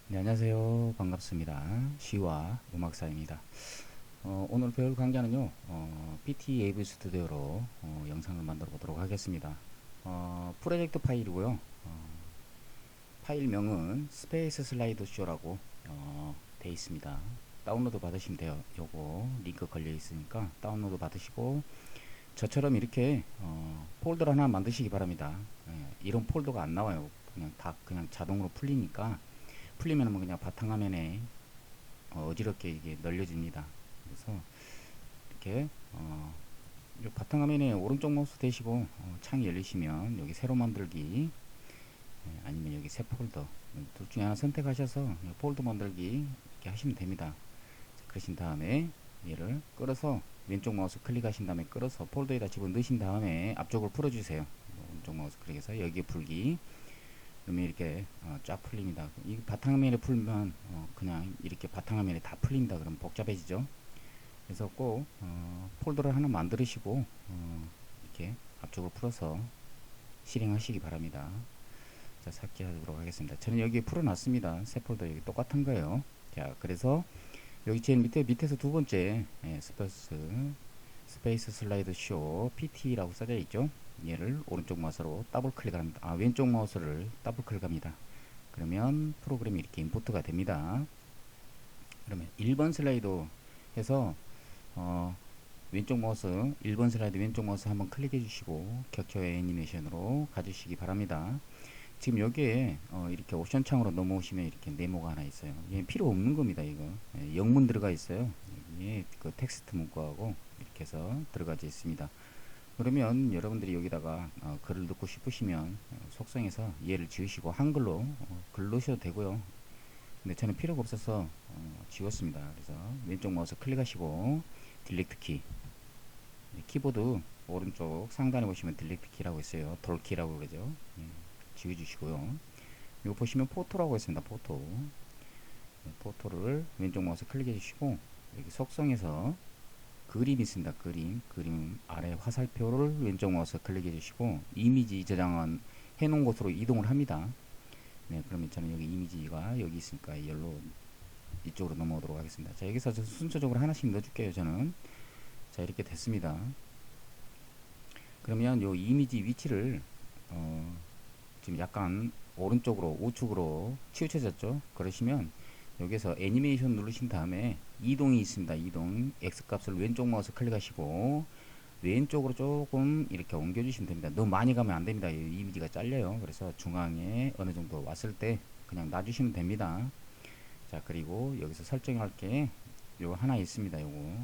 네, 안녕하세요. 반갑습니다. 시와 음악사입니다. 오늘 배울 강좌는요, PT AV 스튜디오로 영상을 만들어 보도록 하겠습니다. 프로젝트 파일이고요. 파일명은 스페이스 슬라이드 쇼라고 돼 있습니다. 다운로드 받으시면 돼요. 요거 링크 걸려 있으니까 다운로드 받으시고 저처럼 이렇게 폴더를 하나 만드시기 바랍니다. 이런 폴더가 안 나와요. 그냥 다 그냥 자동으로 풀리니까 풀리면 뭐 그냥 바탕화면에 어지럽게 이게 널려집니다. 그래서 이렇게 이 바탕화면에 오른쪽 마우스 대시고 창이 열리시면 여기 새로 만들기 아니면 여기 새 폴더 둘 중에 하나 선택하셔서 폴더 만들기 이렇게 하시면 됩니다. 자, 그러신 다음에 얘를 끌어서 왼쪽 마우스 클릭하신 다음에 끌어서 폴더에다 집어넣으신 다음에 앞쪽으로 풀어주세요. 오른쪽 마우스 클릭해서 여기에 풀기 그러면 이렇게 쫙 풀립니다. 이 바탕화면에 풀면 그냥 이렇게 바탕화면에 다 풀린다 그러면 복잡해지죠. 그래서 꼭 폴더를 하나 만드시고 이렇게 앞쪽으로 풀어서 실행하시기 바랍니다. 자, 삭제하도록 하겠습니다. 저는 여기 풀어놨습니다. 새 폴더 여기 똑같은 거예요. 자, 그래서 여기 제일 밑에서 두 번째 스페이스 슬라이드 쇼 PT라고 써져 있죠. 얘를 오른쪽 마우스로 더블 클릭합니다. 왼쪽 마우스를 더블 클릭합니다. 그러면 프로그램이 이렇게 임포트가 됩니다. 그러면 1번 슬라이드 해서 왼쪽 마우스 1번 슬라이드 왼쪽 마우스 한번 클릭해 주시고 격처의 애니메이션으로 가주시기 바랍니다. 지금 여기에 이렇게 옵션 창으로 넘어오시면 이렇게 네모가 하나 있어요. 얘 필요 없는 겁니다. 이거 영문 들어가 있어요. 여기에 그 텍스트 문구하고 이렇게 해서 들어가져 있습니다. 그러면 여러분들이 여기다가 글을 넣고 싶으시면 속성에서 얘를 지우시고 한글로 글 넣으셔도 되고요. 근데 저는 필요가 없어서 지웠습니다. 그래서 왼쪽 마우스 클릭하시고 딜리트 키 키보드 오른쪽 상단에 보시면 딜리트 키라고 있어요. 돌키라고 그러죠. 지워주시고요. 이거 보시면 포토라고 있습니다. 포토 포토를 왼쪽 마우스 클릭해 주시고 여기 속성에서 그림 있습니다. 그림 아래 화살표를 왼쪽 마우스 클릭해 주시고 이미지 저장한 해놓은 곳으로 이동을 합니다. 네, 그러면 저는 여기 이미지가 여기 있으니까 열로 이쪽으로 넘어오도록 하겠습니다. 자, 여기서 순서적으로 하나씩 넣어줄게요. 저는 자, 이렇게 됐습니다. 그러면 요 이미지 위치를 지금 약간 오른쪽으로 우측으로 치우쳐졌죠. 그러시면 여기서 애니메이션 누르신 다음에 이동이 있습니다. 이동 X값을 왼쪽 마우스 클릭하시고 왼쪽으로 조금 이렇게 옮겨주시면 됩니다. 너무 많이 가면 안 됩니다. 이 이미지가 잘려요. 그래서 중앙에 어느 정도 왔을 때 그냥 놔주시면 됩니다. 자, 그리고 여기서 설정할 게 요 하나 있습니다. 요거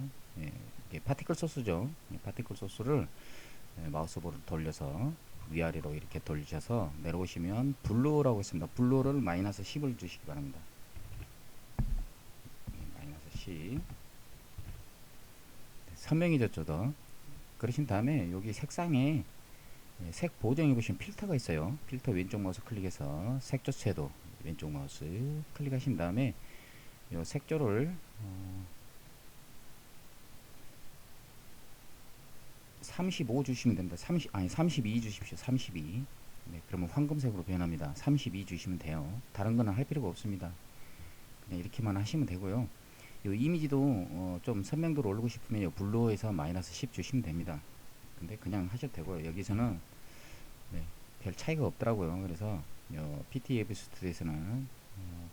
이게 파티클 소스죠. 파티클 소스를 마우스볼을 돌려서 위아래로 이렇게 돌리셔서 내려오시면 블루라고 있습니다. 블루를 마이너스 10을 주시기 바랍니다. 마이너스 10 선명해졌죠. 더 그러신 다음에 여기 색상에 색 보정해 보시면 필터가 있어요. 필터 왼쪽 마우스 클릭해서 색조 채도 왼쪽 마우스 클릭하신 다음에 이 색조를 35 주시면 됩니다. 32 주십시오. 32. 네, 그러면 황금색으로 변합니다. 32 주시면 돼요. 다른 거는 할 필요가 없습니다. 그냥 이렇게만 하시면 되고요. 이 이미지도 좀 선명도를 올리고 싶으면 블루에서 마이너스 10 주시면 됩니다. 근데 그냥 하셔도 되고요. 여기서는 네, 별 차이가 없더라고요. 그래서 PTF 스튜디오에서는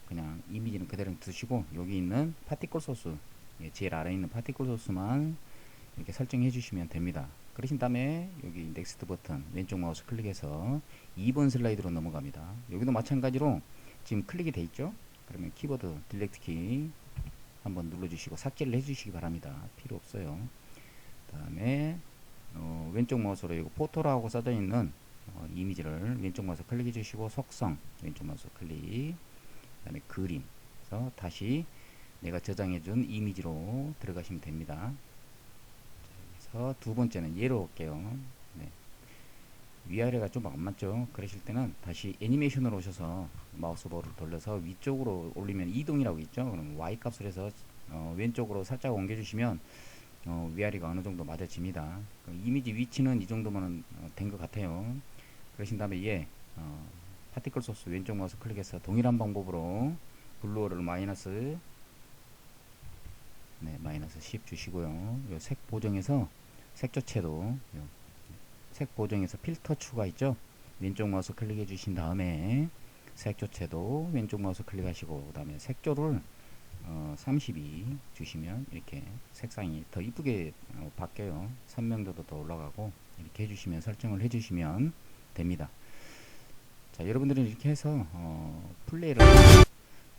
그냥 이미지는 그대로 두시고 여기 있는 파티클 소스 제일 아래에 있는 파티클 소스만 이렇게 설정해 주시면 됩니다. 그러신 다음에 여기 넥스트 버튼 왼쪽 마우스 클릭해서 2번 슬라이드로 넘어갑니다. 여기도 마찬가지로 지금 클릭이 돼 있죠. 그러면 키보드 딜렉트 키 한번 눌러주시고 삭제를 해주시기 바랍니다. 필요 없어요. 그 다음에 왼쪽 마우스로 이거 포토라고 써져 있는 이미지를 왼쪽 마우스 클릭해 주시고 속성 왼쪽 마우스 클릭 그 다음에 그림 그래서 다시 내가 저장해 준 이미지로 들어가시면 됩니다. 그래서 두 번째는 얘로 올게요. 네. 위아래가 좀 안 맞죠. 그러실 때는 다시 애니메이션으로 오셔서 마우스볼을 돌려서 위쪽으로 올리면 이동이라고 있죠. 그럼 Y 값을 해서 왼쪽으로 살짝 옮겨주시면 위아래가 어느 정도 맞아집니다. 이미지 위치는 이 정도면 된 것 같아요. 그러신 다음에 파티클 소스 왼쪽 마우스 클릭해서 동일한 방법으로 블루어를 마이너스, 네, 마이너스 10 주시고요. 요 색 보정에서 색조채도 색 보정에서 필터 추가 있죠? 왼쪽 마우스 클릭해 주신 다음에 색조채도 왼쪽 마우스 클릭하시고 그 다음에 색조를 32 주시면 이렇게 색상이 더 이쁘게 바뀌어요. 선명도도 더 올라가고 이렇게 해주시면 설정을 해주시면 됩니다. 자, 여러분들은 이렇게 해서 플레이를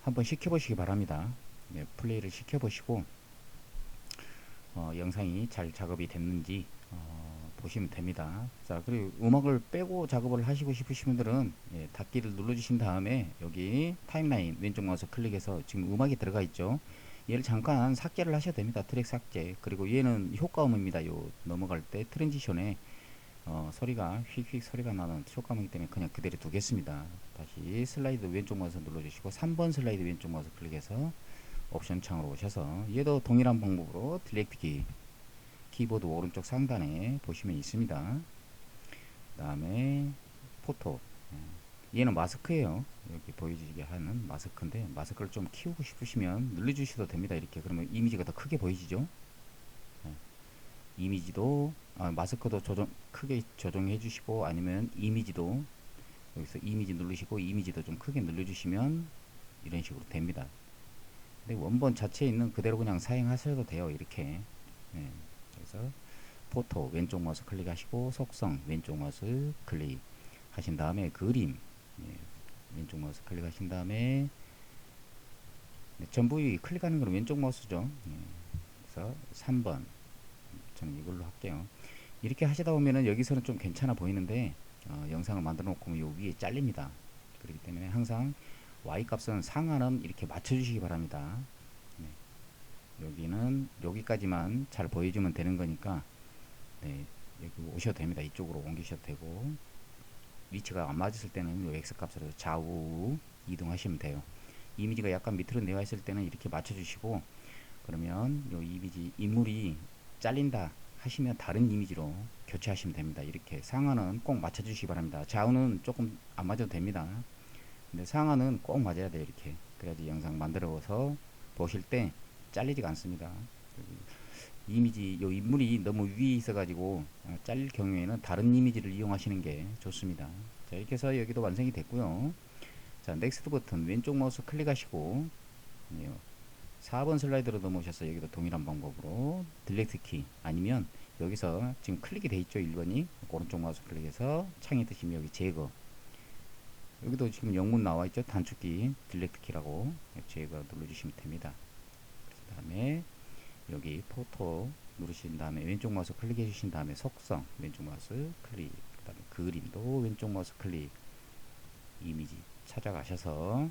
한번 시켜보시기 바랍니다. 네, 플레이를 시켜보시고 영상이 잘 작업이 됐는지 보시면 됩니다. 자, 그리고 음악을 빼고 작업을 하시고 싶으신 분들은 닫기를 눌러주신 다음에 여기 타임라인 왼쪽 마우스 클릭해서 지금 음악이 들어가 있죠. 얘를 잠깐 삭제를 하셔도 됩니다. 트랙 삭제. 그리고 얘는 효과음입니다. 요 넘어갈 때 트랜지션에 소리가 휙휙 소리가 나는 효과음이기 때문에 그냥 그대로 두겠습니다. 다시 슬라이드 왼쪽 마우스 눌러주시고 3번 슬라이드 왼쪽 마우스 클릭해서 옵션 창으로 오셔서 얘도 동일한 방법으로 딜렉트 키 키보드 오른쪽 상단에 보시면 있습니다. 그 다음에 포토, 얘는 마스크예요. 여기 보여지게 하는 마스크인데 마스크를 좀 키우고 싶으시면 눌러주셔도 됩니다. 이렇게 그러면 이미지가 더 크게 보이시죠. 이미지도 마스크도 크게 조정해 주시고 아니면 이미지도 여기서 이미지 누르시고 이미지도 좀 크게 눌러주시면 이런 식으로 됩니다. 근데 원본 자체에 있는 그대로 그냥 사용하셔도 돼요. 이렇게. 네. 그래서 포토 왼쪽 마우스 클릭하시고 속성 왼쪽 마우스 클릭 하신 다음에 그림 왼쪽 마우스 클릭하신 다음에 전부 클릭하는 건 왼쪽 마우스죠. 그래서 3번 저는 이걸로 할게요. 이렇게 하시다 보면은 여기서는 좀 괜찮아 보이는데 영상을 만들어 놓고 요 위에 잘립니다. 그렇기 때문에 항상 Y 값은 상한은 이렇게 맞춰주시기 바랍니다. 여기는 여기까지만 잘 보여주면 되는 거니까 여기 오셔도 됩니다. 이쪽으로 옮기셔도 되고 위치가 안 맞았을 때는 요 X 값으로 좌우 이동하시면 돼요. 이미지가 약간 밑으로 내려 있을 때는 이렇게 맞춰주시고 그러면 요 이미지 인물이 잘린다 하시면 다른 이미지로 교체하시면 됩니다. 이렇게 상하는 꼭 맞춰주시기 바랍니다. 좌우는 조금 안 맞아도 됩니다. 근데 상하는 꼭 맞아야 돼요. 이렇게 그래야지 영상 만들어서 보실 때 잘리지가 않습니다. 이미지 요 인물이 너무 위에 있어 가지고 잘릴 경우에는 다른 이미지를 이용하시는 게 좋습니다. 자, 이렇게 해서 여기도 완성이 됐고요. 자, 넥스트 버튼 왼쪽 마우스 클릭하시고 4번 슬라이드로 넘어오셔서 여기도 동일한 방법으로 딜렉트 키 아니면 여기서 지금 클릭이 돼 있죠. 1번이 오른쪽 마우스 클릭해서 창에 뜨시면 여기 제거 여기도 지금 영문 나와 있죠. 단축키 딜렉트 키라고 제거 눌러주시면 됩니다. 그 다음에 여기 포토 누르신 다음에 왼쪽 마우스 클릭해 주신 다음에 속성 왼쪽 마우스 클릭 그 다음에 그림도 왼쪽 마우스 클릭 이미지 찾아가셔서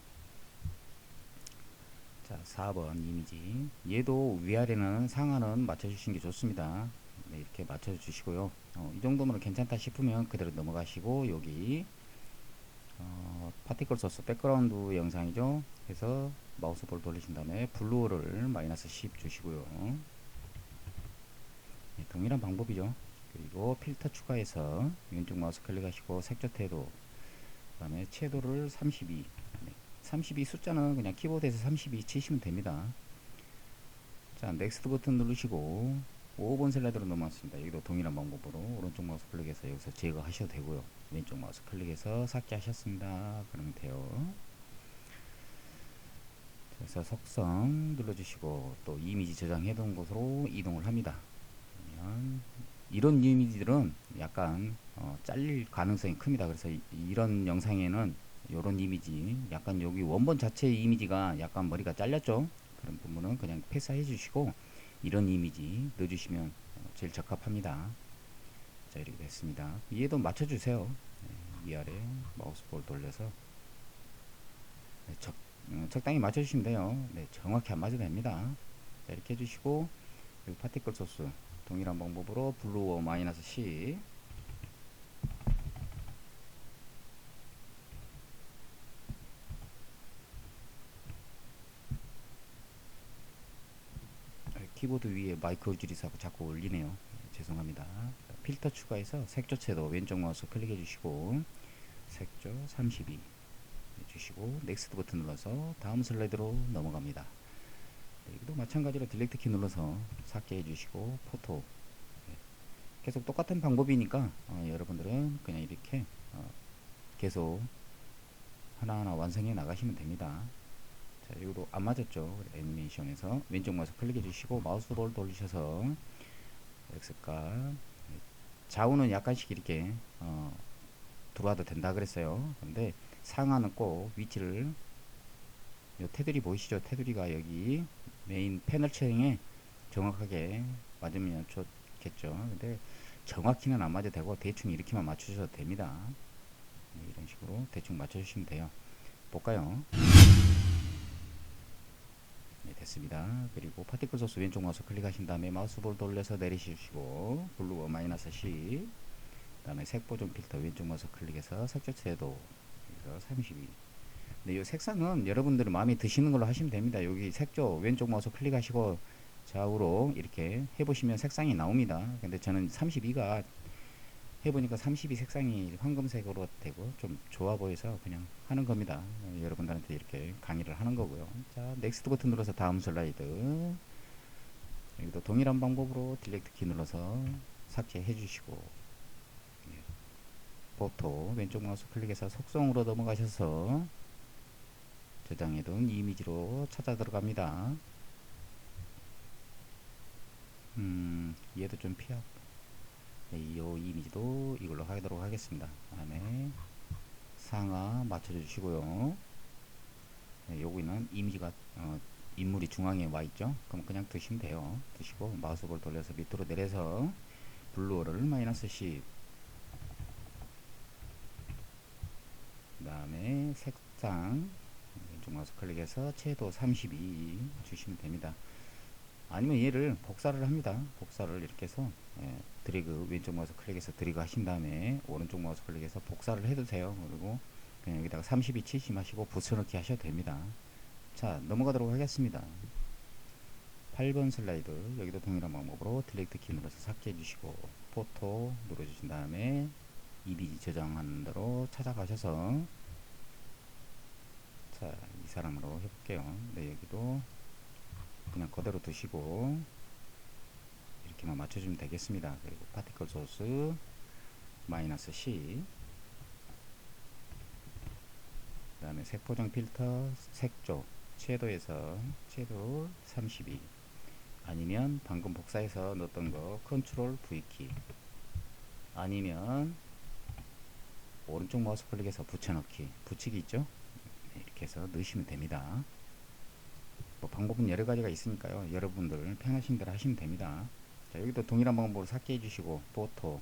자 4번 이미지 얘도 위아래는 상하는 맞춰주시는 게 좋습니다. 네, 이렇게 맞춰주시고요. 이 정도면 괜찮다 싶으면 그대로 넘어가시고 여기 파티클 소스 백그라운드 영상이죠. 해서 마우스볼 돌리신 다음에 블루를 마이너스 10 주시고요. 네, 동일한 방법이죠. 그리고 필터 추가해서 왼쪽 마우스 클릭하시고 색조 태도 그 다음에 채도를 32 32 숫자는 그냥 키보드에서 32 치시면 됩니다. 자 넥스트 버튼 누르시고 5번 슬라이드로 넘어왔습니다. 여기도 동일한 방법으로 오른쪽 마우스 클릭해서 여기서 제거하셔도 되고요. 왼쪽 마우스 클릭해서 삭제하셨습니다. 그러면 돼요. 그래서 속성 눌러주시고 또 이미지 저장해 둔 곳으로 이동을 합니다. 그러면 이런 이미지들은 약간 잘릴 가능성이 큽니다. 그래서 이런 영상에는 이런 이미지 약간 여기 원본 자체의 이미지가 약간 머리가 잘렸죠. 그런 부분은 그냥 패스해 주시고 이런 이미지 넣어주시면 제일 적합합니다. 자 이렇게 됐습니다. 얘도 맞춰주세요. 네, 위아래 마우스볼 돌려서 네, 적당히 맞춰주시면 돼요. 네, 정확히 안 맞아도 됩니다. 자, 이렇게 해주시고 여기 파티클 소스 동일한 방법으로 블루어 마이너스 10 키보드 위에 마이크 줄이서 자꾸 올리네요. 네, 죄송합니다. 필터 추가해서 색조채도 왼쪽 마우스 클릭해 주시고 색조 32 해주시고 넥스트 버튼 눌러서 다음 슬라이드로 넘어갑니다. 네, 여기도 마찬가지로 딜렉트 키 눌러서 삭제해 주시고 포토. 네, 계속 똑같은 방법이니까 여러분들은 그냥 이렇게 계속 하나하나 완성해 나가시면 됩니다. 자, 이것도 안 맞았죠. 애니메이션에서 왼쪽 마우스 클릭해 주시고 마우스볼 돌리셔서 X가 좌우는 약간씩 이렇게 들어와도 된다 그랬어요. 근데 상하는 꼭 위치를, 요 테두리 보이시죠? 테두리가 여기 메인 패널 체형에 정확하게 맞으면 좋겠죠. 근데 정확히는 안 맞아도 되고 대충 이렇게만 맞추셔도 됩니다. 네, 이런 식으로 대충 맞춰주시면 돼요. 볼까요? 네, 됐습니다. 그리고 파티클 소스 왼쪽 마우스 클릭하신 다음에 마우스볼 돌려서 내리시고 블루 마이너스 C, 그 다음에 색 보정 필터 왼쪽 마우스 클릭해서 색조 채도 여기서 32. 네, 이 색상은 여러분들이 마음에 드시는 걸로 하시면 됩니다. 여기 색조 왼쪽 마우스 클릭하시고 좌우로 이렇게 해보시면 색상이 나옵니다. 근데 저는 32가 해보니까 32 색상이 황금색으로 되고 좀 좋아 보여서 그냥 하는 겁니다. 여러분들한테 이렇게 강의를 하는 거고요. 자, 넥스트 버튼 눌러서 다음 슬라이드. 여기도 동일한 방법으로 딜렉트 키 눌러서 삭제해 주시고, 예, 포토 왼쪽 마우스 클릭해서 속성으로 넘어가셔서 저장해둔 이미지로 찾아 들어갑니다. 얘도 좀 피하고, 네, 이 이미지도 이걸로 하도록 하겠습니다. 다음에 상하 맞춰 주시고요. 네, 여기는 이미지가 인물이 중앙에 와 있죠. 그럼 그냥 드시면 돼요. 드시고 마우스볼 돌려서 밑으로 내려서 블루어를 마이너스 10, 그 다음에 색상 왼쪽 마우스 클릭해서 채도 32 주시면 됩니다. 아니면 얘를 복사를 합니다. 복사를 이렇게 해서 드래그 왼쪽 마우스 클릭해서 드래그 하신 다음에 오른쪽 마우스 클릭해서 복사를 해도 돼요. 그리고 그냥 여기다가 32 치시마시고 붙여넣기 하셔도 됩니다. 자, 넘어가도록 하겠습니다. 8번 슬라이드, 여기도 동일한 방법으로 딜렉트 키 눌러서 삭제해 주시고 포토 눌러 주신 다음에 이미지 저장하는 대로 찾아가셔서, 자, 이 사람으로 해볼게요. 네, 여기도 그냥 그대로 두시고 이렇게만 맞춰주면 되겠습니다. 그리고 파티클 소스 마이너스 C, 그 다음에 색포장 필터 색조 채도에서 채도 32, 아니면 방금 복사해서 넣었던 거 컨트롤 V키, 아니면 오른쪽 마우스 클릭해서 붙여넣기, 붙이기 있죠? 네, 이렇게 해서 넣으시면 됩니다. 뭐 방법은 여러 가지가 있으니까요. 여러분들 편하신 대로 하시면 됩니다. 자, 여기도 동일한 방법으로 삭제해 주시고 포토.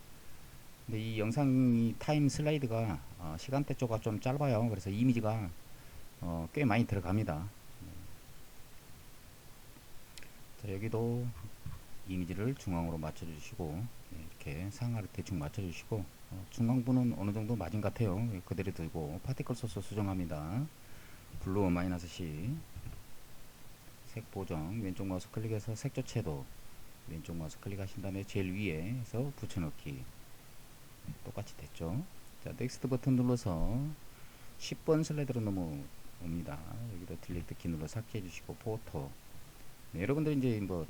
근데 이 영상이 타임 슬라이드가 시간대조가 좀 짧아요. 그래서 이미지가 꽤 많이 들어갑니다. 자, 여기도 이미지를 중앙으로 맞춰 주시고, 네, 이렇게 상하를 대충 맞춰 주시고 중앙부는 어느 정도 맞은 것 같아요. 그대로 두고 파티클 소스 수정합니다. 블루 마이너스 C, 색 보정 왼쪽 마우스 클릭해서 색조 채도 왼쪽 마우스 클릭하신 다음에 제일 위에서 붙여넣기, 똑같이 됐죠. 자, 넥스트 버튼 눌러서 10번 슬라이드로 넘어옵니다. 여기도 딜렉트 키 눌러 삭제해 주시고 포토. 네, 여러분들 이제 뭐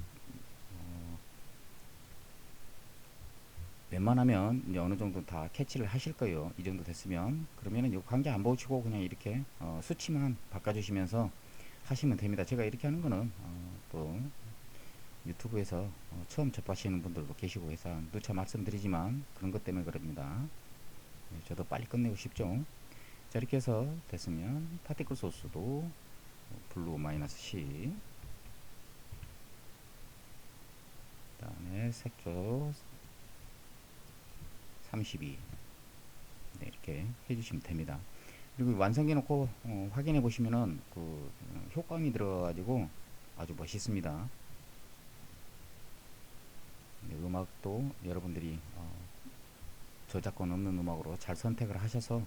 웬만하면 이제 어느 정도 다 캐치를 하실 거예요. 이 정도 됐으면. 그러면은 이 관계 안 보시고 그냥 이렇게 수치만 바꿔주시면서 하시면 됩니다. 제가 이렇게 하는 거는 또 유튜브에서 처음 접하시는 분들도 계시고 해서 누차 말씀드리지만 그런 것 때문에 그럽니다. 네, 저도 빨리 끝내고 싶죠. 자, 이렇게 해서 됐으면 파티클 소스도 블루 마이너스 C, 그 다음에 색조 32, 네, 이렇게 해주시면 됩니다. 그리고 완성해 놓고 확인해 보시면은 그 효과음이 들어가지고 아주 멋있습니다. 네, 음악도 여러분들이 저작권 없는 음악으로 잘 선택을 하셔서,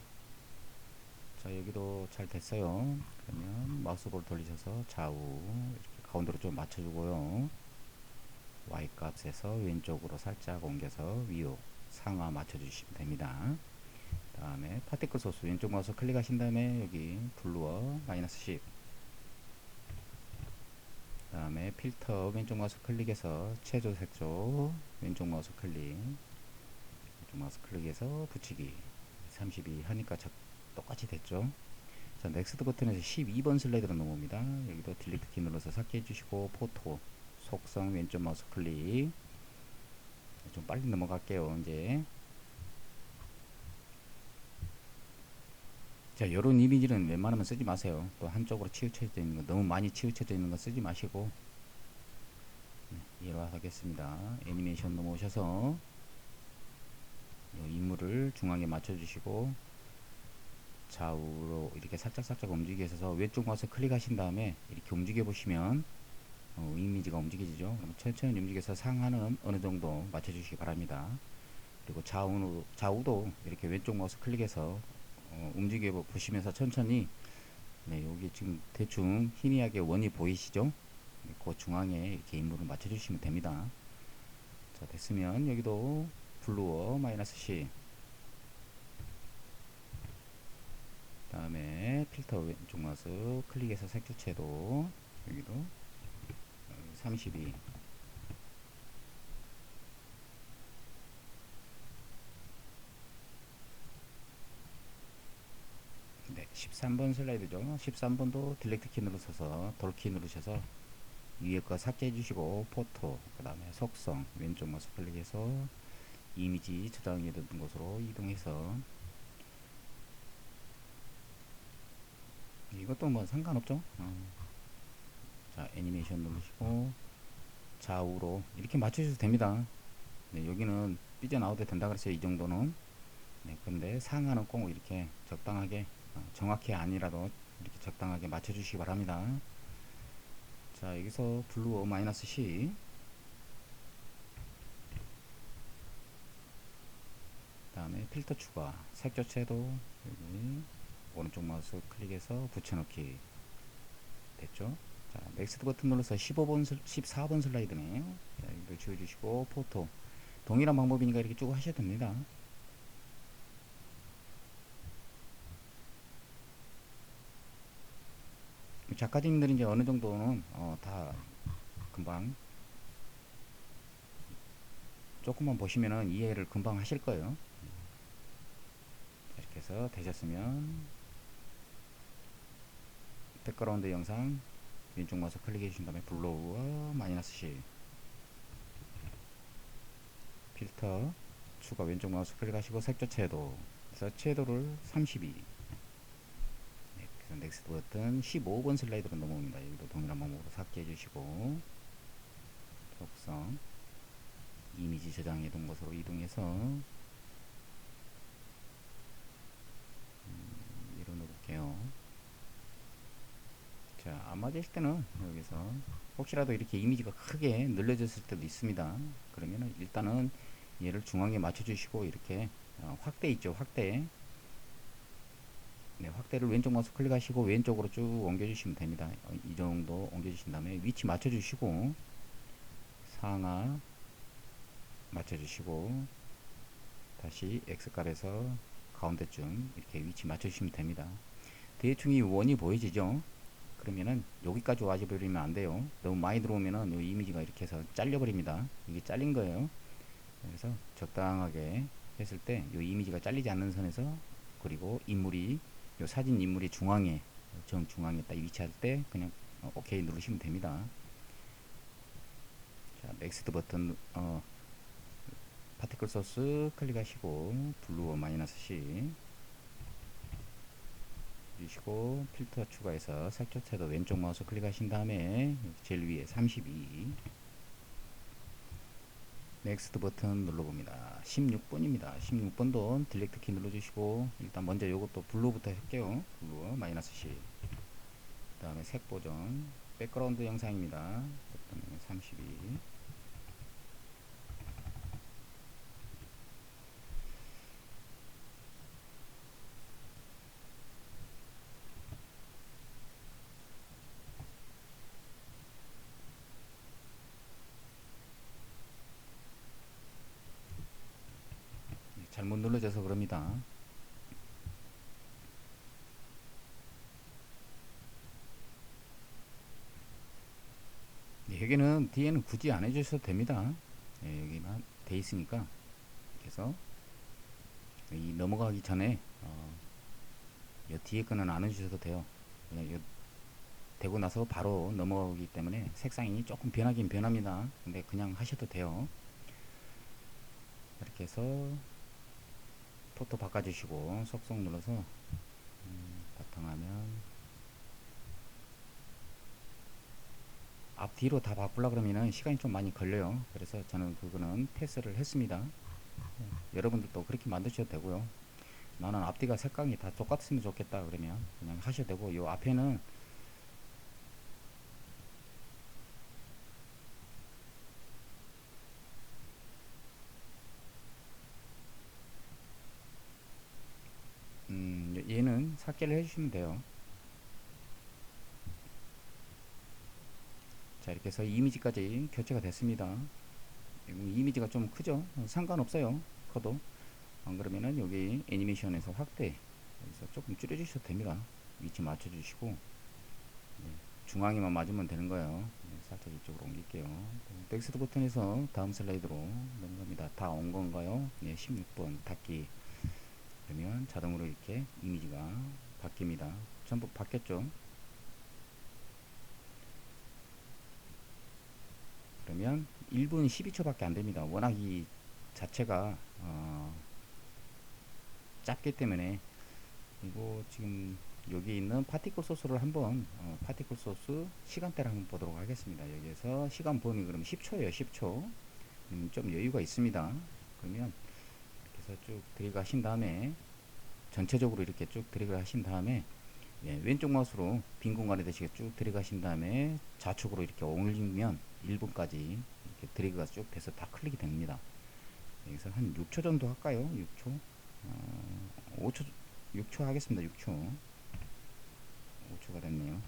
자, 여기도 잘 됐어요. 그러면 마우스볼 돌리셔서 좌우 이렇게 가운데로 좀 맞춰주고요. Y 값에서 왼쪽으로 살짝 옮겨서 위로 상하 맞춰주시면 됩니다. 다음에 파티클 소스 왼쪽 마우스 클릭하신 다음에 여기 블루어 마이너스 10, 다음에 필터 왼쪽 마우스 클릭해서 최저 색조 왼쪽 마우스 클릭, 왼쪽 마우스 클릭해서 붙이기 32 하니까 똑같이 됐죠. 자, 넥스트 버튼에서 12번 슬라이드로 넘어옵니다. 여기도 딜리트 키 눌러서 삭제해 주시고 포토 속성 왼쪽 마우스 클릭. 좀 빨리 넘어갈게요. 이제 자, 요런 이미지는 웬만하면 쓰지 마세요. 또 한쪽으로 치우쳐져 있는 거, 너무 많이 치우쳐져 있는 거 쓰지 마시고. 이해로 하겠습니다. 애니메이션 넘어오셔서 인물을 중앙에 맞춰주시고 좌우로 이렇게 살짝살짝 움직이게 해서 왼쪽 마우스 클릭하신 다음에 이렇게 움직여 보시면 이미지가 움직여지죠. 그럼 천천히 움직여서 상하는 어느 정도 맞춰주시기 바랍니다. 그리고 좌우도 이렇게 왼쪽 마우스 클릭해서 움직여 보시면서 천천히, 네, 여기 지금 대충 희미하게 원이 보이시죠? 그 중앙에 이렇게 인물을 맞춰주시면 됩니다. 자, 됐으면 여기도 블루어 마이너스 C, 다음에 필터 왼쪽 마우스 클릭해서 색주체도 여기도 32, 네, 13번 슬라이드죠. 13번도 딜렉트 키 누르셔서 돌키 누르셔서 위에 거 삭제해 주시고 포토, 그 다음에 속성 왼쪽 마우스 클릭해서 이미지 저장해 둔 곳으로 이동해서, 이것도 뭐 상관없죠. 자, 애니메이션 누르시고 좌우로 이렇게 맞춰주셔도 됩니다. 네, 여기는 삐져나오도 된다 그랬어요. 이 정도는. 네, 근데 상하는 꼭 이렇게 적당하게, 정확히 아니라도 이렇게 적당하게 맞춰주시기 바랍니다. 자, 여기서 블루어 마이너스 C, 다음에 필터 추가 색조체도 여기 오른쪽 마우스 클릭해서 붙여넣기 됐죠. 자, 넥스트 버튼 눌러서 14번 슬라이드네요. 자, 이거 지워주시고 포토 동일한 방법이니까 이렇게 쭉 하셔도 됩니다. 작가님들이 이제 어느 정도는 다 금방 조금만 보시면은 이해를 금방 하실 거예요. 이렇게 해서 되셨으면 백그라운드 영상 왼쪽 마우스 클릭해 주신 다음에 블로우와 마이너스 C, 필터 추가 왼쪽 마우스 클릭하시고 색조 채도, 그래서 채도를 32, 네, 그래서 넥스트 버튼 15번 슬라이드로 넘어옵니다. 여기도 동일한 방법으로 삭제해 주시고 속성 이미지 저장해 둔 곳으로 이동해서 밀어넣어 볼게요. 자, 안 맞을 때는 여기서 혹시라도 이렇게 이미지가 크게 늘려졌을 때도 있습니다. 그러면은 일단은 얘를 중앙에 맞춰 주시고 이렇게 확대 있죠, 확대. 네, 확대를 왼쪽 마우스 클릭하시고 왼쪽으로 쭉 옮겨 주시면 됩니다. 이 정도 옮겨 주신 다음에 위치 맞춰 주시고 상하 맞춰 주시고 다시 X값에서 가운데쯤 이렇게 위치 맞춰 주시면 됩니다. 대충 이 원이 보여지죠? 그러면은 여기까지 와줘 버리면 안 돼요. 너무 많이 들어오면은 이 이미지가 이렇게 해서 잘려 버립니다. 이게 잘린 거예요. 그래서 적당하게 했을 때 이 이미지가 잘리지 않는 선에서, 그리고 인물이 요 사진 인물이 중앙에 정중앙에 딱 위치할 때 그냥 오케이 누르시면 됩니다. 자, 넥스트 버튼 파티클 소스 클릭하시고 블루어 마이너스 C 주시고 필터 추가해서 색조체도 왼쪽 마우스 클릭하신 다음에 제일 위에 32, 넥스트 버튼 눌러봅니다. 16번입니다. 16번도 딜렉트 키 눌러주시고 일단 먼저 이것도 블루부터 할게요. 블루 마이너스 C, 그 다음에 색 보정 백그라운드 영상입니다. 32, 잘못 눌러져서 그럽니다. 여기는 뒤에는 굳이 안 해주셔도 됩니다. 예, 여기만 돼 있으니까. 그래서 이 넘어가기 전에 이 뒤에 거는 안 해주셔도 돼요. 그냥 요 되고 나서 바로 넘어가기 때문에 색상이 조금 변하긴 변합니다. 근데 그냥 하셔도 돼요. 이렇게 해서 포토 바꿔주시고 속속 눌러서 바탕화면 앞뒤로 다 바꾸려 그러면은 시간이 좀 많이 걸려요. 그래서 저는 그거는 패스를 했습니다. 여러분들도 그렇게 만드셔도 되고요. 나는 앞뒤가 색감이 다 똑같으면 좋겠다 그러면 그냥 하셔도 되고, 요 앞에는 얘는 삭제를 해주시면 돼요. 자, 이렇게 해서 이미지까지 교체가 됐습니다. 이미지가 좀 크죠? 상관없어요. 커도. 안 그러면은 여기 애니메이션에서 확대, 여기서 조금 줄여주셔도 됩니다. 위치 맞춰주시고, 네, 중앙에만 맞으면 되는 거예요. 네, 살짝 이쪽으로 옮길게요. 텍스트 버튼에서 다음 슬라이드로 넘어갑니다. 다 온 건가요? 네, 16번 닫기. 그러면 자동으로 이렇게 이미지가 바뀝니다. 전부 바뀌었죠? 그러면 1분 12초밖에 안 됩니다. 워낙 이 자체가 짧기 때문에. 그리고 지금 여기 있는 파티클 소스를 한번 파티클 소스 시간대를 한번 보도록 하겠습니다. 여기에서 시간 범위 그럼 10초예요. 10초. 좀 여유가 있습니다. 그러면 이렇게 해서 쭉 드래그 하신 다음에 전체적으로 이렇게 쭉 드래그 하신 다음에, 예, 왼쪽 마우스로 빈 공간에 대시게 쭉 드래그 하신 다음에 좌측으로 이렇게 옮기면 1분까지 이렇게 드래그가 쭉 돼서 다 클릭이 됩니다. 여기서 한 6초 정도 할까요? 6초? 5초, 6초 하겠습니다. 6초. 5초가 됐네요.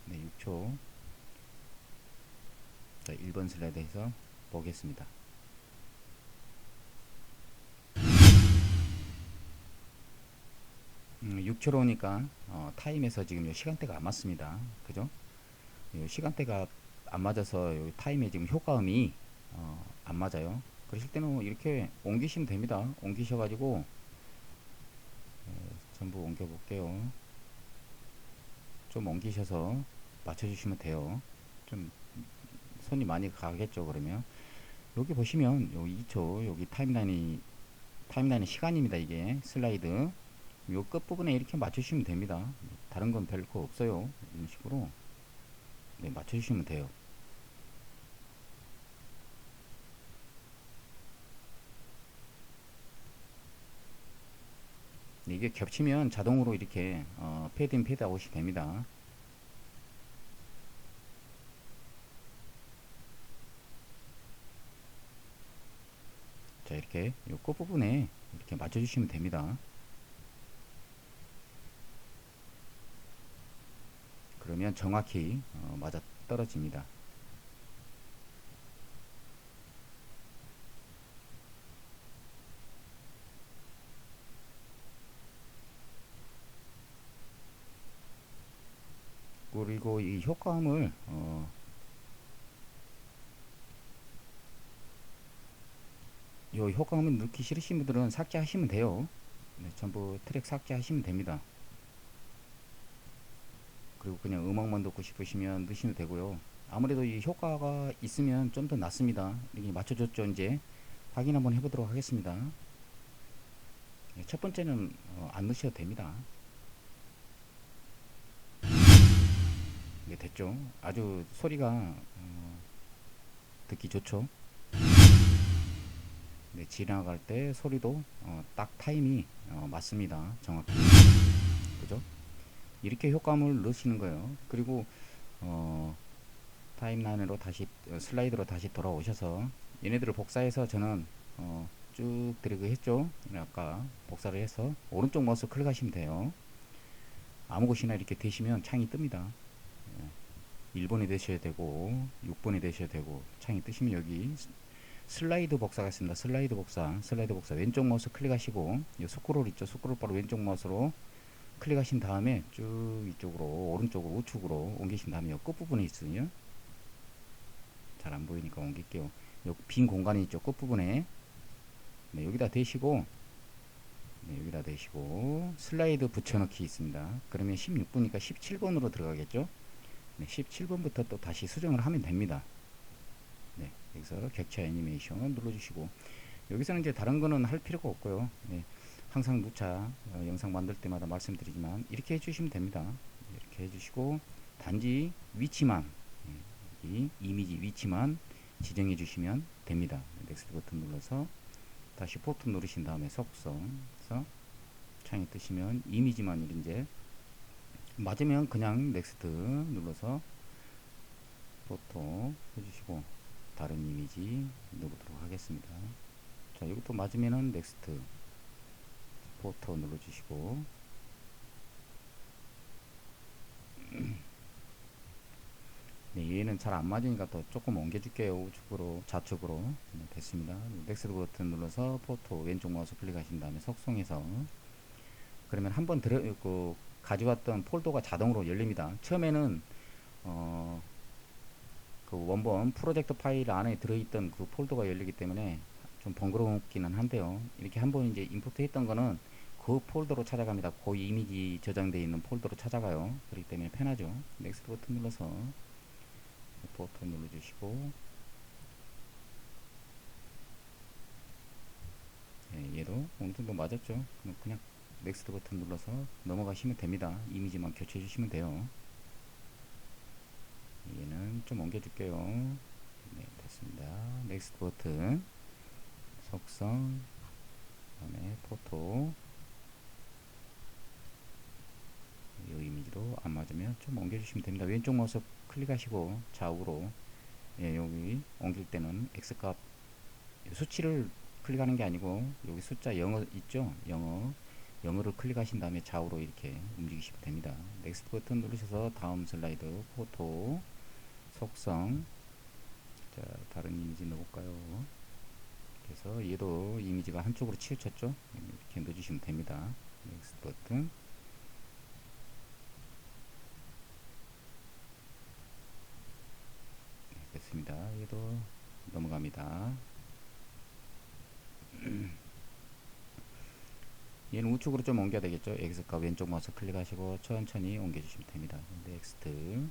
네, 6초. 자, 1번 슬라이드에서 보겠습니다. 6초로 오니까 타임에서 지금 요 시간대가 안 맞습니다. 그죠? 요 시간대가 안 맞아서 요 타임에 지금 효과음이 안 맞아요. 그러실 때는 이렇게 옮기시면 됩니다. 옮기셔가지고 전부 옮겨 볼게요. 좀 옮기셔서 맞춰주시면 돼요. 좀 손이 많이 가겠죠. 그러면 여기 보시면 요 2초 여기 타임라인의 시간입니다. 이게 슬라이드 요 끝부분에 이렇게 맞추시면 됩니다. 다른 건 별 거 없어요. 이런 식으로, 네, 맞춰주시면 돼요. 네, 이게 겹치면 자동으로 이렇게 패드인 패드 아웃이 됩니다. 자, 이렇게 요 끝부분에 이렇게 맞춰주시면 됩니다. 그러면 정확히 맞아 떨어집니다. 그리고 이 효과음을 요 효과음을 넣기 싫으신 분들은 삭제하시면 돼요. 네, 전부 트랙 삭제하시면 됩니다. 그리고 그냥 음악만 듣고 싶으시면 넣으시면 되고요. 아무래도 이 효과가 있으면 좀 더 낫습니다. 이게 맞춰줬죠. 이제 확인 한번 해보도록 하겠습니다. 네, 첫 번째는 안 넣으셔도 됩니다. 네, 됐죠. 아주 소리가 듣기 좋죠. 네, 지나갈 때 소리도 딱 타임이 맞습니다. 정확히. 그죠? 이렇게 효과음을 넣으시는 거예요. 그리고 타임라인으로 다시 슬라이드로 다시 돌아오셔서 얘네들을 복사해서 저는 쭉 드래그 했죠. 아까 복사를 해서 오른쪽 마우스 클릭하시면 돼요. 아무 곳이나 이렇게 되시면 창이 뜹니다. 1번이 되셔야 되고 6번이 되셔야 되고 창이 뜨시면 여기 슬라이드 복사가 있습니다. 슬라이드 복사 왼쪽 마우스 클릭하시고 이 스크롤 있죠. 스크롤 바로 왼쪽 마우스로 클릭하신 다음에 쭉 이쪽으로 오른쪽으로 우측으로 옮기신 다음에 끝부분에 있으요. 잘 안 보이니까 옮길게요. 요 빈 공간이 있죠. 끝부분에. 네, 여기다 대시고, 네, 여기다 대시고, 슬라이드 붙여넣기 있습니다. 그러면 16분이니까 17번으로 들어가겠죠? 네, 17번부터 또 다시 수정을 하면 됩니다. 네, 여기서 격차 애니메이션 눌러주시고, 여기서는 이제 다른 거는 할 필요가 없고요. 네, 항상 누차 영상 만들 때마다 말씀드리지만 이렇게 해주시면 됩니다. 이렇게 해주시고 단지 위치만 이 이미지 위치만 지정해 주시면 됩니다. 넥스트 버튼 눌러서 다시 포트 누르신 다음에 속성에서 창에 뜨시면 이미지만 이제 맞으면 그냥 넥스트 눌러서 포토 해주시고 다른 이미지 누르도록 하겠습니다. 자, 이것도 맞으면은 넥스트 포토 눌러주시고 네, 얘는 잘 안 맞으니까 또 조금 옮겨줄게요. 우측으로 좌측으로. 네, 됐습니다. 넥스트 버튼 눌러서 포토 왼쪽 마우스 클릭하신 다음에 속성에서 그러면 한번 가져왔던 폴더가 자동으로 열립니다. 처음에는 그 원본 프로젝트 파일 안에 들어있던 그 폴더가 열리기 때문에 좀 번거롭기는 한데요. 이렇게 한번 이제 임포트 했던 거는 그 폴더로 찾아갑니다. 그 이미지 저장되어 있는 폴더로 찾아가요. 그렇기 때문에 편하죠. 넥스트 버튼 눌러서 포토 눌러주시고 예, 얘도 어느 정도 맞았죠. 그냥 넥스트 버튼 눌러서 넘어가시면 됩니다. 이미지만 교체해 주시면 돼요. 얘는 좀 옮겨줄게요. 네, 됐습니다. 넥스트 버튼 속성 그다음에 포토 이 이미지로 안 맞으면 좀 옮겨주시면 됩니다. 왼쪽 마우스 클릭하시고 좌우로 예, 여기 옮길 때는 X값 수치를 클릭하는 게 아니고 여기 숫자 영어 있죠? 영어를 클릭하신 다음에 좌우로 이렇게 움직이시면 됩니다. 넥스트 버튼 누르셔서 다음 슬라이드 포토 속성 자 다른 이미지 넣어볼까요? 그래서 얘도 이미지가 한쪽으로 치우쳤죠? 이렇게 넣어주시면 됩니다. 넥스트 버튼 됐습니다. 얘도 넘어갑니다. 얘는 우측으로 좀 옮겨야 되겠죠. X값 왼쪽 마우스 클릭하시고 천천히 옮겨주시면 됩니다. 넥스트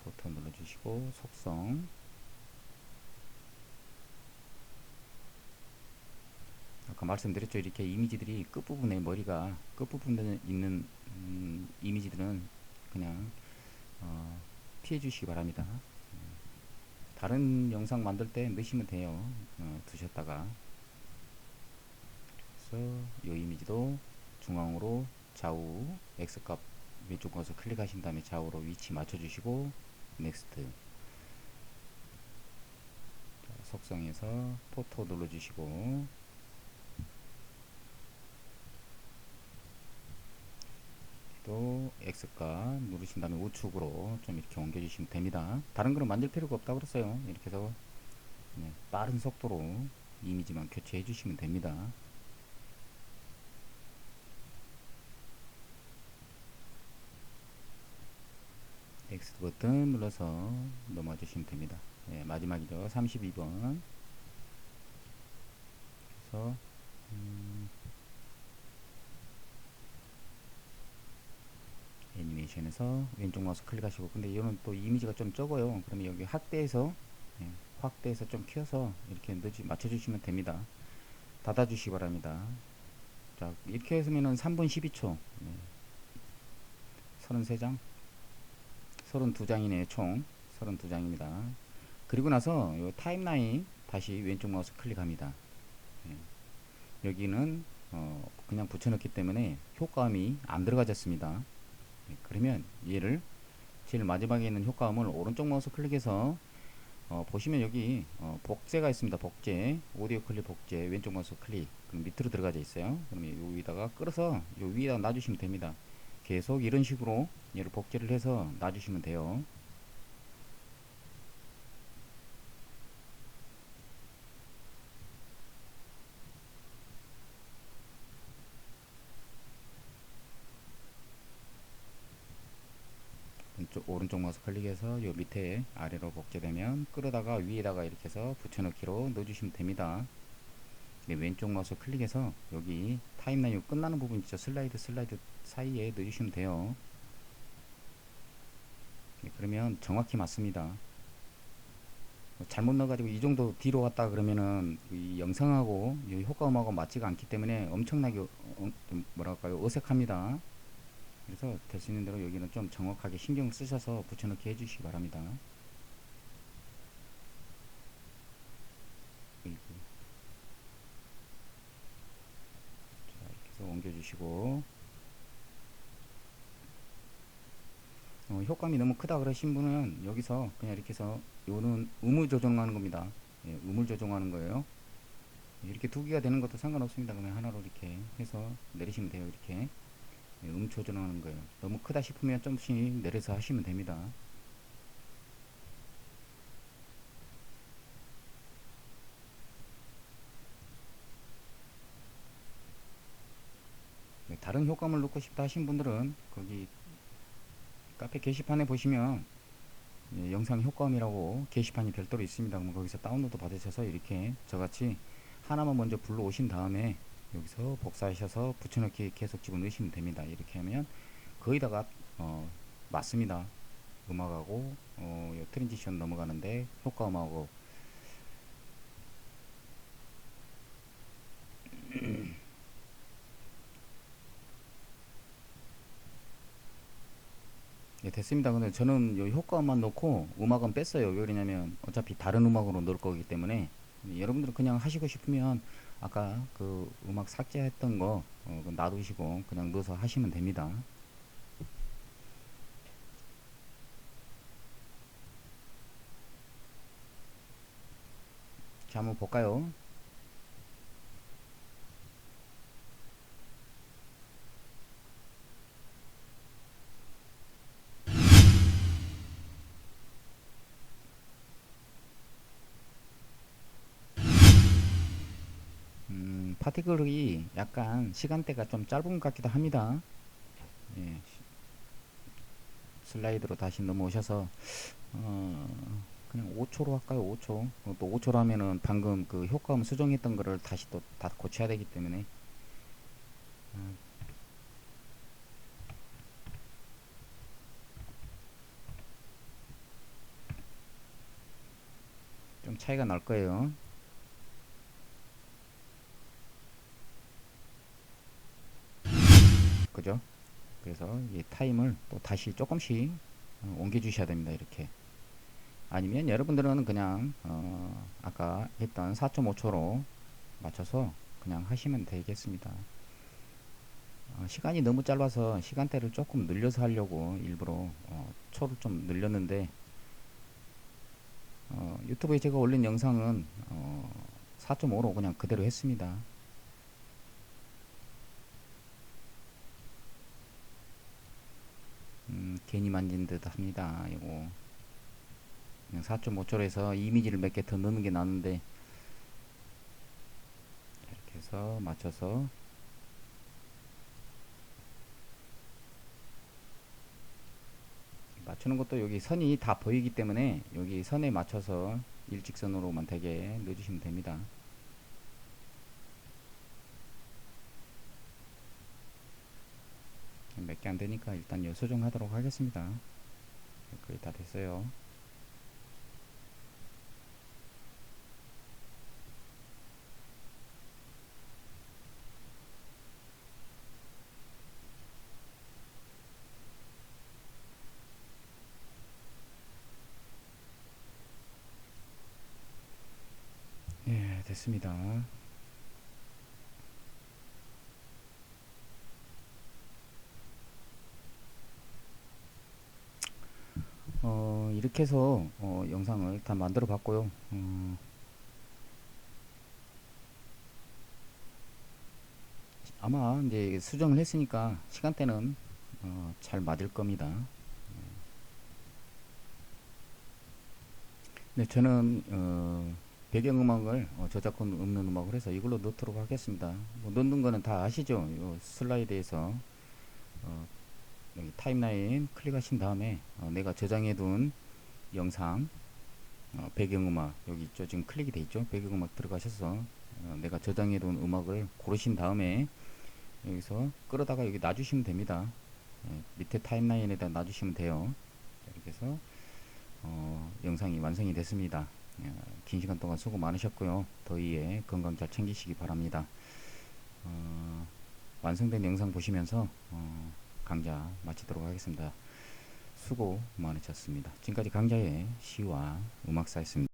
포토 눌러주시고 속성 아까 말씀드렸죠. 이렇게 이미지들이 끝부분에 머리가 끝부분에 있는 이미지들은 그냥 피해 주시기 바랍니다. 다른 영상 만들 때 넣으시면 돼요. 두셨다가 그래서 이 이미지도 중앙으로 좌우 X값 왼쪽 거서 클릭하신 다음에 좌우로 위치 맞춰주시고 넥스트 속성에서 포토 눌러주시고 또 X값 누르신 다음에 우측으로 좀 이렇게 옮겨주시면 됩니다. 다른 거는 만들 필요가 없다고 그랬어요. 이렇게 해서 빠른 속도로 이미지만 교체해 주시면 됩니다. 넥스트 버튼 눌러서 넘어가 주시면 됩니다. 네, 마지막이죠. 32번. 그래서 애니메이션에서 왼쪽 마우스 클릭하시고 근데 이거는 또 이미지가 좀 적어요. 그러면 여기 확대해서 확대해서 좀 키워서 이렇게 맞춰주시면 됩니다. 닫아주시기 바랍니다. 자 이렇게 했으면은 3분 12초 33장 32장이네요. 총 32장입니다. 그리고 나서 요 타임라인 다시 왼쪽 마우스 클릭합니다. 여기는 그냥 붙여넣기 때문에 효과음이 안 들어가졌습니다. 그러면 얘를 제일 마지막에 있는 효과음을 오른쪽 마우스 클릭해서 보시면 여기 복제가 있습니다. 복제 오디오 클립 복제 왼쪽 마우스 클릭 그럼 밑으로 들어가져 있어요. 그러면 여기다가 끌어서 요 위에다 놔주시면 됩니다. 계속 이런 식으로 얘를 복제를 해서 놔주시면 돼요. 왼쪽 오른쪽 마우스 클릭해서 요 밑에 아래로 복제되면 끌어다가 위에다가 이렇게 해서 붙여넣기로 넣어주시면 됩니다. 네, 왼쪽 마우스 클릭해서 여기 타임라인 끝나는 부분 있죠. 슬라이드 사이에 넣어주시면 돼요. 네, 그러면 정확히 맞습니다. 잘못 넣어가지고 이 정도 뒤로 갔다 그러면은 이 영상하고 이 효과음하고 맞지가 않기 때문에 엄청나게 좀 뭐랄까요, 어색합니다. 그래서 될 수 있는 대로 여기는 좀 정확하게 신경 쓰셔서 붙여넣기 해주시기 바랍니다. 그리고 자, 이렇게 해서 옮겨주시고 효과음이 너무 크다 그러신 분은 여기서 그냥 이렇게 해서 요는 음을 조정하는 겁니다. 예, 음을 조정하는 거예요. 이렇게 두 개가 되는 것도 상관없습니다. 그러면 하나로 이렇게 해서 내리시면 돼요. 이렇게 조절하는 거예요. 너무 크다 싶으면 좀씩 내려서 하시면 됩니다. 네, 다른 효과음을 넣고 싶다 하신 분들은 거기 카페 게시판에 보시면 영상 효과음이라고 게시판이 별도로 있습니다. 그럼 거기서 다운로드 받으셔서 이렇게 저같이 하나만 먼저 불러오신 다음에 여기서 복사하셔서 붙여넣기 계속 집어넣으시면 됩니다. 이렇게 하면 거의다가 맞습니다. 음악하고 요 트랜지션 넘어가는데 효과음하고 예, 됐습니다. 근데 저는 요 효과음만 넣고 음악은 뺐어요. 왜 그러냐면 어차피 다른 음악으로 넣을 거기 때문에 여러분들은 그냥 하시고 싶으면 아까 그 음악 삭제했던 거 놔두시고 그냥 넣어서 하시면 됩니다. 자, 한번 볼까요? 파티클이 약간 시간대가 좀 짧은 것 같기도 합니다. 예, 슬라이드로 다시 넘어오셔서 그냥 5초로 할까요? 5초. 또 5초로 하면은 방금 그 효과음 수정했던 거를 다시 또 다 고쳐야 되기 때문에 좀 차이가 날 거예요. 그죠? 그래서 이 타임을 또 다시 조금씩 옮겨 주셔야 됩니다. 이렇게. 아니면 여러분들은 그냥 아까 했던 4.5초로 맞춰서 그냥 하시면 되겠습니다. 시간이 너무 짧아서 시간대를 조금 늘려서 하려고 일부러 초를 좀 늘렸는데 유튜브에 제가 올린 영상은 4.5로 그냥 그대로 했습니다. 괜히 만진 듯 합니다. 이거 그냥 4.5초로 해서 이미지를 몇 개 더 넣는 게 낫는데 이렇게 해서 맞춰서 맞추는 것도 여기 선이 다 보이기 때문에 여기 선에 맞춰서 일직선으로만 되게 넣어주시면 됩니다. 몇 개 안 되니까 일단 수정하도록 하겠습니다. 거의 다 됐어요. 예, 됐습니다. 이렇게 해서 영상을 다 만들어 봤고요. 아마 이제 수정을 했으니까 시간대는 잘 맞을 겁니다. 네, 저는 배경음악을 저작권 없는 음악을 해서 이걸로 넣도록 하겠습니다. 뭐 넣는 거는 다 아시죠? 요 슬라이드에서 여기 타임라인 클릭하신 다음에 내가 저장해둔 영상 배경음악 여기 있죠. 지금 클릭이 돼 있죠. 배경음악 들어가셔서 내가 저장해둔 음악을 고르신 다음에 여기서 끌어다가 여기 놔주시면 됩니다. 밑에 타임라인에다 놔주시면 돼요. 이렇게 해서 영상이 완성이 됐습니다. 긴 시간 동안 수고 많으셨고요. 더위에 건강 잘 챙기시기 바랍니다. 완성된 영상 보시면서 강좌 마치도록 하겠습니다. 수고 많으셨습니다. 지금까지 강좌의 시와 음악사였습니다.